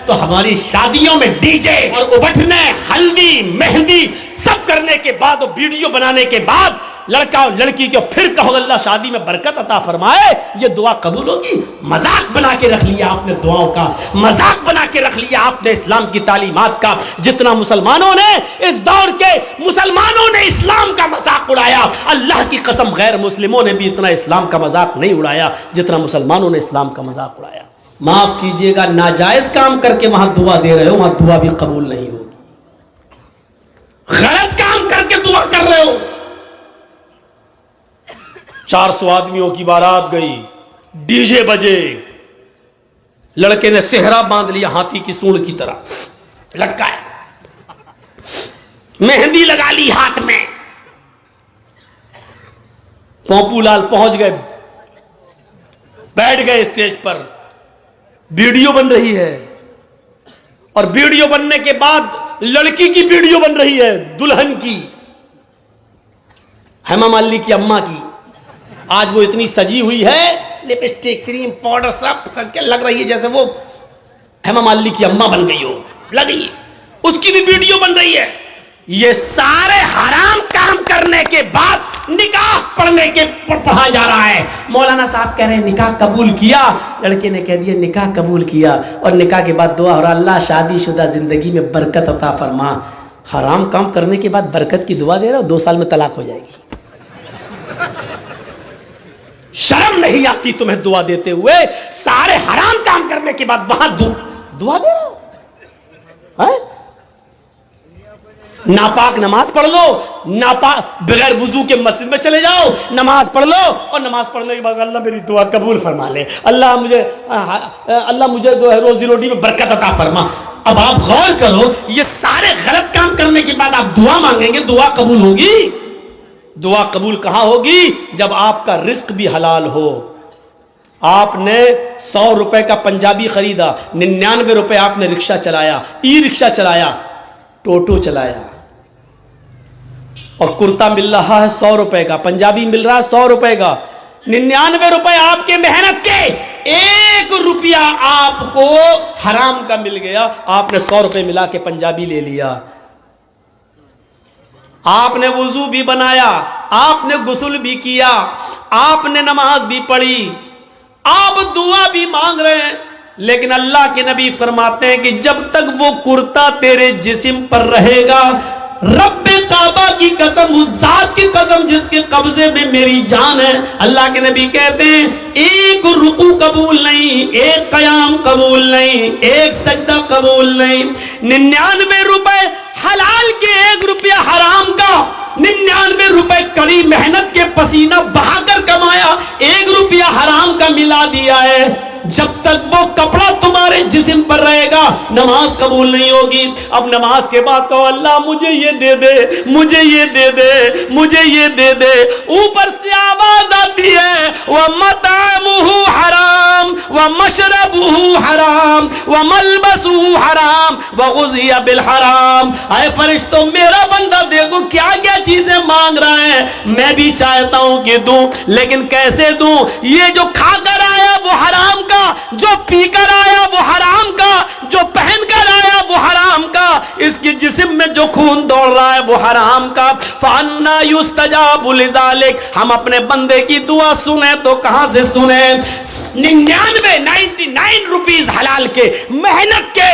तो हमारी शादियों में डीजे और उबटने, हल्दी, मेहंदी सब करने के बाद और वीडियो बनाने के बाद लड़का और लड़की को फिर कहो अल्लाह शादी में बरकत अता फरमाए, ये दुआ कबूल होगी? मजाक बना के रख लिया आपने दुआओं का, मजाक बना के रख लिया आपने इस्लाम की तालीमात का। जितना मुसलमानों ने, इस दौर के मुसलमानों ने इस्लाम का मजाक उड़ाया, अल्लाह की कसम गैर मुस्लिमों ने भी इतना इस्लाम का मजाक नहीं उड़ाया जितना मुसलमानों ने इस्लाम का मजाक उड़ाया। माफ कीजिएगा, नाजायज काम करके वहां दुआ दे रहे हो, वहां दुआ भी कबूल नहीं होगी। गलत काम करके दुआ कर रहे हो। 400 आदमियों की बारात गई, डीजे बजे, लड़के ने सेहरा बांध लिया हाथी की सूंड की तरह लटकाया, मेहंदी लगा ली हाथ में। पोंपूलाल पहुंच गए, बैठ गए स्टेज पर, वीडियो बन रही है और वीडियो बनने के बाद लड़की की वीडियो बन रही है, दुल्हन की, हेमा मालिनी की अम्मा की। आज वो इतनी सजी हुई है, लिपस्टिक, क्रीम, पाउडर सब क्या लग रही है जैसे वो हेमा मालिनी की अम्मा बन गई हो, लगी। उसकी भी वीडियो बन रही है। ये सारे हराम काम करने के बाद निकाह पढ़ने के पढ़ा जा रहा है। मौलाना साहब कह रहे हैं निकाह कबूल किया, लड़के ने कह दिया निकाह कबूल किया, और निकाह के बाद दुआ हो रहा अल्लाह शादीशुदा जिंदगी में बरकत अता फरमा। हराम काम करने के बाद बरकत की दुआ दे रहे हो, 2 साल में तलाक हो जाएगी। शर्म नहीं आती तुम्हें दुआ देते हुए? सारे हराम काम करने के बाद वहां दुआ दे रहे हो? नापाक नमाज पढ़ लो, नापाक बगैर वुजू के मस्जिद में चले जाओ, नमाज पढ़ लो, और नमाज पढ़ने के बाद अल्लाह मेरी दुआ कबूल फरमा ले, अल्लाह मुझे जो है रोजी रोटी में बरकत अता फरमा। अब आप गौर करो, ये सारे गलत काम करने के बाद आप दुआ मांगेंगे, दुआ कबूल होगी? दुआ कबूल कहां होगी? जब आपका रिस्क भी हलाल हो। आपने 100 रुपए का पंजाबी खरीदा, 99 रुपए आपने रिक्शा चलाया, ई रिक्शा चलाया, टोटो चलाया, और कुर्ता मिल रहा है 100 रुपए का, पंजाबी मिल रहा है 100 रुपए का, 99 रुपए आपके मेहनत के, 1 रुपया आपको हराम का मिल गया। आपने 100 रुपए मिला के पंजाबी ले लिया, आपने वुजू भी बनाया, आपने गुस्ल भी किया, आपने नमाज भी पढ़ी, आप दुआ भी मांग रहे हैं, लेकिन अल्लाह के नबी फरमाते हैं कि जब तक वो कुर्ता तेरे जिस्म पर रहेगा, रब्बे काबा की कसम, उस जात की कसम जिसके कब्जे में मेरी जान है, अल्लाह के नबी कहते हैं 1 रुकू कबूल नहीं, 1 कयाम कबूल नहीं, 1 सजदा कबूल नहीं। 99 रुपए हलाल के, 1 रुपया हराम का, 99 रुपए कड़ी मेहनत के पसीना बहाकर कमाया, 1 रुपया हराम का मिला दिया है। जब तक वो कपड़ा तुम्हारे जिस्म पर रहेगा, नमाज कबूल नहीं होगी। अब नमाज के बाद कहो अल्लाह मुझे ये दे दे, मुझे ये दे दे, मुझे ये दे दे। ऊपर से आवाज आती है व मतामुहु हराम व मशरबुहु हराम व मलबसुहु हराम व गुज़िया बिल हराम। आए फरिश्तों, मेरा बंदा देखो क्या क्या चीजें मांग रहा है, मैं भी चाहता हूं कि दूं, लेकिन कैसे दूं? ये जो खाकर आया वो हराम का, जो पीकर आया वो हराम का, जो पहनकर आया वो हराम का, इसके जिस्म में जो खून दौड़ रहा है वो हराम का। फअन्ना युस्तजाबु लिज़ालिक, हम अपने बंदे की दुआ सुने तो कहां से सुने? 99 रुपीस हलाल के, मेहनत के,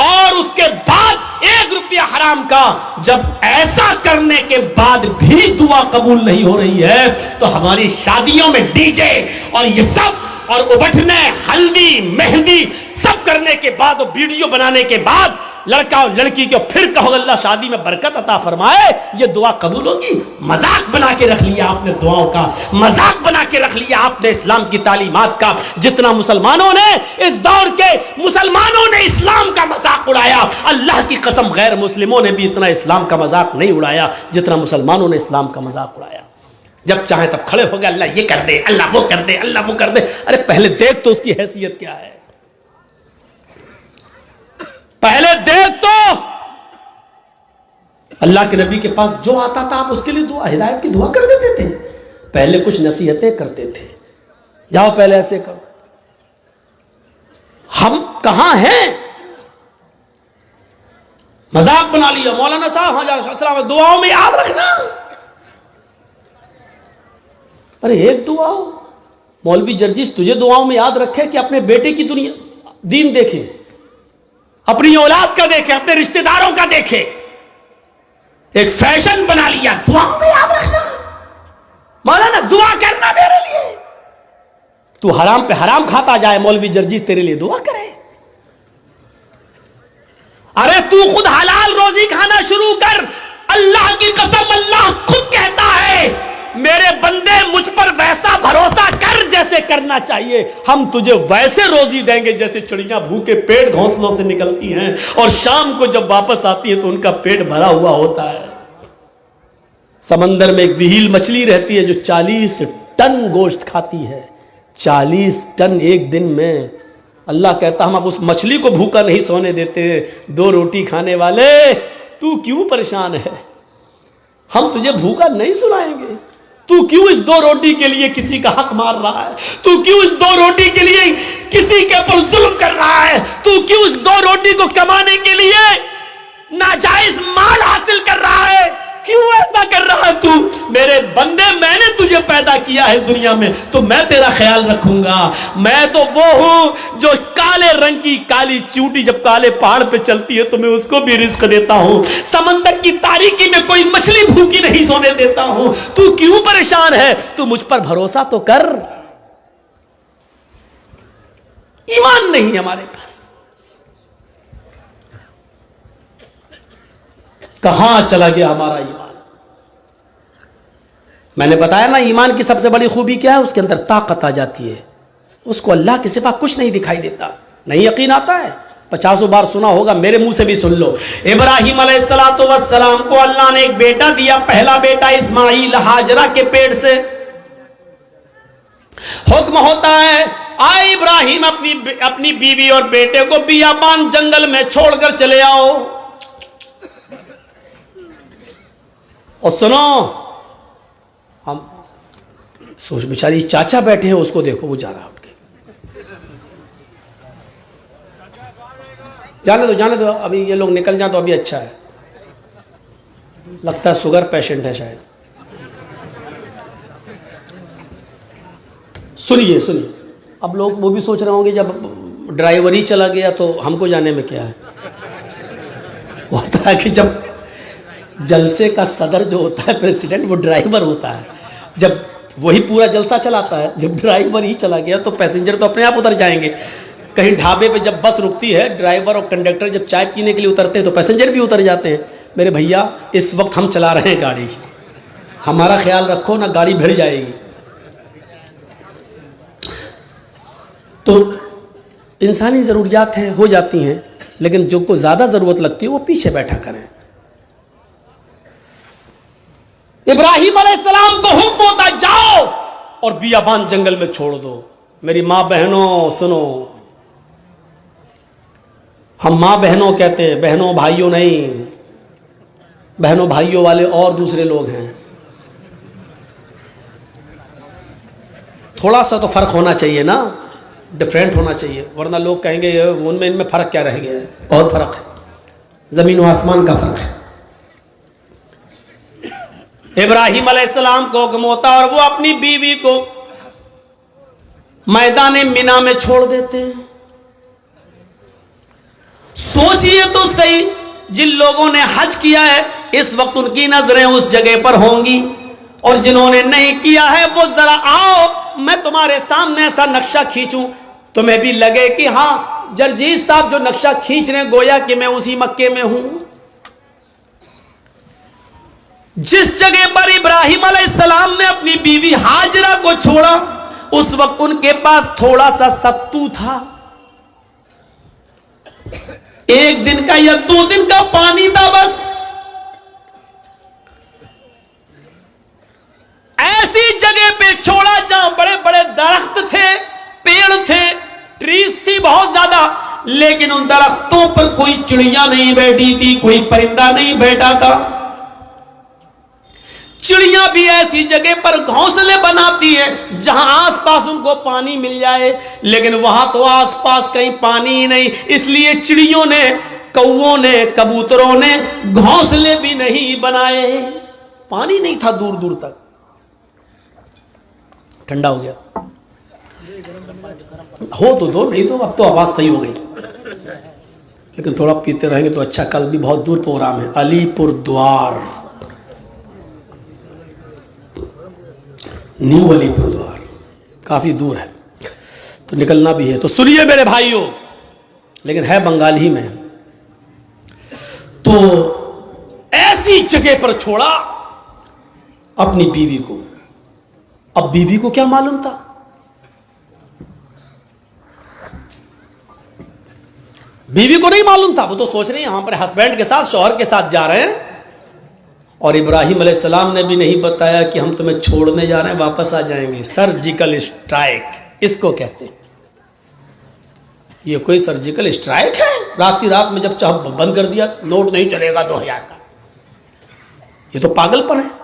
और उसके बाद 1 रुपया हराम का। जब ऐसा करने के बाद भी दुआ कबूल नहीं हो रही है, तो हमारी शादियों में डीजे और ये सब और उबटने, हल्दी, मेहंदी सब करने के बाद और वीडियो बनाने के बाद लड़का और लड़की को फिर कहो अल्लाह शादी में बरकत अता फरमाए, ये दुआ कबूल होगी? मजाक बना के रख लिया आपने दुआओं का, मजाक बना के रख लिया आपने इस्लाम की तालीमात का। जितना मुसलमानों ने, इस दौर के मुसलमानों ने इस्लाम का मजाक उड़ाया, अल्लाह की कसम गैर मुस्लिमों ने भी इतना इस्लाम का मजाक नहीं उड़ाया जितना मुसलमानों ने इस्लाम का मजाक उड़ाया। जब चाहे तब खड़े हो गए, अल्लाह ये कर दे, अल्लाह वो कर दे, अल्लाह वो कर दे। अरे पहले देख तो उसकी हैसियत क्या है, पहले देख तो। अल्लाह के नबी के पास जो आता था आप उसके लिए दुआ, हिदायत की दुआ कर देते थे। पहले कुछ नसीहतें करते थे, जाओ पहले ऐसे करो। हम कहां हैं? मजाक बना लिया। मौलाना साहब हाँ दुआओं में याद रखना। अरे एक दुआ मौलवी जर्जिस तुझे दुआओं में याद रखे कि अपने बेटे की दुनिया दीन देखे, अपनी औलाद का देखे, अपने रिश्तेदारों का देखे, एक फैशन बना लिया दुआओं में याद रखना। मौलाना दुआ करना मेरे लिए। तू हराम पे हराम खाता जाए, मौलवी जर्जिस तेरे लिए दुआ करे। अरे तू खुद हलाल रोजी खाना शुरू कर। अल्लाह की कसम, अल्लाह खुद कहता है मेरे बंदे मुझ पर वैसा भरोसा कर जैसे करना चाहिए, हम तुझे वैसे रोजी देंगे जैसे चिड़िया भूखे पेट घोंसलों से निकलती हैं और शाम को जब वापस आती है तो उनका पेट भरा हुआ होता है। समंदर में एक विहील मछली रहती है जो 40 टन गोश्त खाती है। 40 टन एक दिन में। अल्लाह कहता हम अब उस मछली को भूखा नहीं सोने देते। 2 रोटी खाने वाले तू क्यों परेशान है, हम तुझे भूखा नहीं सुनाएंगे। तू क्यों इस 2 रोटी के लिए किसी का हक मार रहा है, तू क्यों इस 2 रोटी के लिए किसी के ऊपर जुल्म कर रहा है, तू क्यों इस 2 रोटी को कमाने के लिए नाजायज माल हासिल कर रहा है, क्यों ऐसा कर रहा है तू। मेरे बंदे मैंने तुझे पैदा किया है दुनिया में तो मैं तेरा ख्याल रखूंगा। मैं तो वो हूं जो काले रंग की काली चूटी जब काले पहाड़ पे चलती है तो मैं उसको भी रिस्क देता हूं। समंदर की तारीकी में कोई मछली भूखी नहीं सोने देता हूं। तू क्यों परेशान है, तू मुझ पर भरोसा तो कर। ईमान नहीं हमारे पास। कहां चला गया हमारा ईमान। मैंने बताया ना ईमान की सबसे बड़ी खूबी क्या है, उसके अंदर ताकत आ जाती है। उसको अल्लाह के सिवा कुछ नहीं दिखाई देता। नहीं यकीन आता है, 50 बार सुना होगा, मेरे मुंह से भी सुन लो। इब्राहिम अलैहिस्सलाम को अल्लाह ने एक बेटा दिया, पहला बेटा इस्माइल हाजरा के पेट से। हुक्म होता है आए इब्राहिम अपनी बीवी और बेटे को बियाबान जंगल में छोड़कर चले आओ। और सुनो, हम सोच बेचारी चाचा बैठे हैं, उसको देखो वो जा रहा उठ के। जाने दो अभी ये लोग निकल जाए तो अभी अच्छा है। लगता है शुगर पेशेंट है शायद। सुनिए अब लोग वो भी सोच रहे होंगे जब ड्राइवर ही चला गया तो हमको जाने में क्या है। होता है कि जब जलसे का सदर जो होता है प्रेसिडेंट, वो ड्राइवर होता है। जब वही पूरा जलसा चलाता है, जब ड्राइवर ही चला गया तो पैसेंजर तो अपने आप उतर जाएंगे। कहीं ढाबे पे जब बस रुकती है, ड्राइवर और कंडक्टर जब चाय पीने के लिए उतरते हैं तो पैसेंजर भी उतर जाते हैं। मेरे भैया इस वक्त हम चला रहे हैं गाड़ी, हमारा ख्याल रखो ना गाड़ी भिड़ जाएगी। तो इंसानी ज़रूरियात हैं हो जाती हैं, लेकिन जो को ज़्यादा ज़रूरत लगती है वो पीछे बैठा करें। इब्राहिम अलैहिस्सलाम को हुक्म होता जाओ और बियाबान जंगल में छोड़ दो। मेरी माँ बहनों सुनो, हम माँ बहनों कहते हैं, बहनों भाइयों नहीं। बहनों भाइयों वाले और दूसरे लोग हैं। थोड़ा सा तो फर्क होना चाहिए ना, डिफरेंट होना चाहिए, वरना लोग कहेंगे उनमें इनमें फर्क क्या रह गया है। बहुत फर्क है, जमीन व आसमान का फर्क है। इब्राहिम अलैहिस्सलाम को हुक्म होता और वो अपनी बीवी को मैदान मिना में छोड़ देते हैं। सोचिए तो सही, जिन लोगों ने हज किया है इस वक्त उनकी नजरें उस जगह पर होंगी, और जिन्होंने नहीं किया है वो जरा आओ मैं तुम्हारे सामने ऐसा नक्शा खींचूं, तुम्हें भी लगे कि हां जर्जीस साहब जो नक्शा खींच रहे गोया कि मैं उसी मक्के में हूं। जिस जगह पर इब्राहिम अलैहिस्सलाम ने अपनी बीवी हाजरा को छोड़ा उस वक्त उनके पास थोड़ा सा सत्तू था, 1 दिन का या 2 दिन का पानी था बस। ऐसी जगह पे छोड़ा जहां बड़े बड़े दरख्त थे, पेड़ थे, ट्रीज थी बहुत ज्यादा, लेकिन उन दरख्तों पर कोई चिड़िया नहीं बैठी थी, कोई परिंदा नहीं बैठा था। चिड़िया भी ऐसी जगह पर घोंसले बनाती है जहां आसपास उनको पानी मिल जाए, लेकिन वहां तो आसपास कहीं पानी ही नहीं। इसलिए चिड़ियों ने कौओं ने, कबूतरों ने घोंसले भी नहीं बनाए। पानी नहीं था दूर दूर तक। ठंडा हो गया हो तो दो, नहीं तो अब तो आवाज सही हो गई, लेकिन थोड़ा पीते रहेंगे तो अच्छा। कल भी बहुत दूर प्रोग्राम है, अलीपुर द्वार, न्यू अलीपुर द्वार, काफी दूर है तो निकलना भी है। तो सुनिए मेरे भाइयों, लेकिन है बंगाली में। तो ऐसी जगह पर छोड़ा अपनी बीवी को। अब बीवी को क्या मालूम था? बीवी को नहीं मालूम था। वो तो सोच रही है यहां पर हस्बैंड के साथ, शौहर के साथ जा रहे हैं, और इब्राहिम अलैहिस्सलाम ने भी नहीं बताया कि हम तुम्हें छोड़ने जा रहे हैं, वापस आ जाएंगे। सर्जिकल स्ट्राइक इसको कहते हैं। ये कोई सर्जिकल स्ट्राइक है? रात की रात में जब चाह बंद कर दिया, नोट नहीं चलेगा 2000 का। ये तो पागलपन है।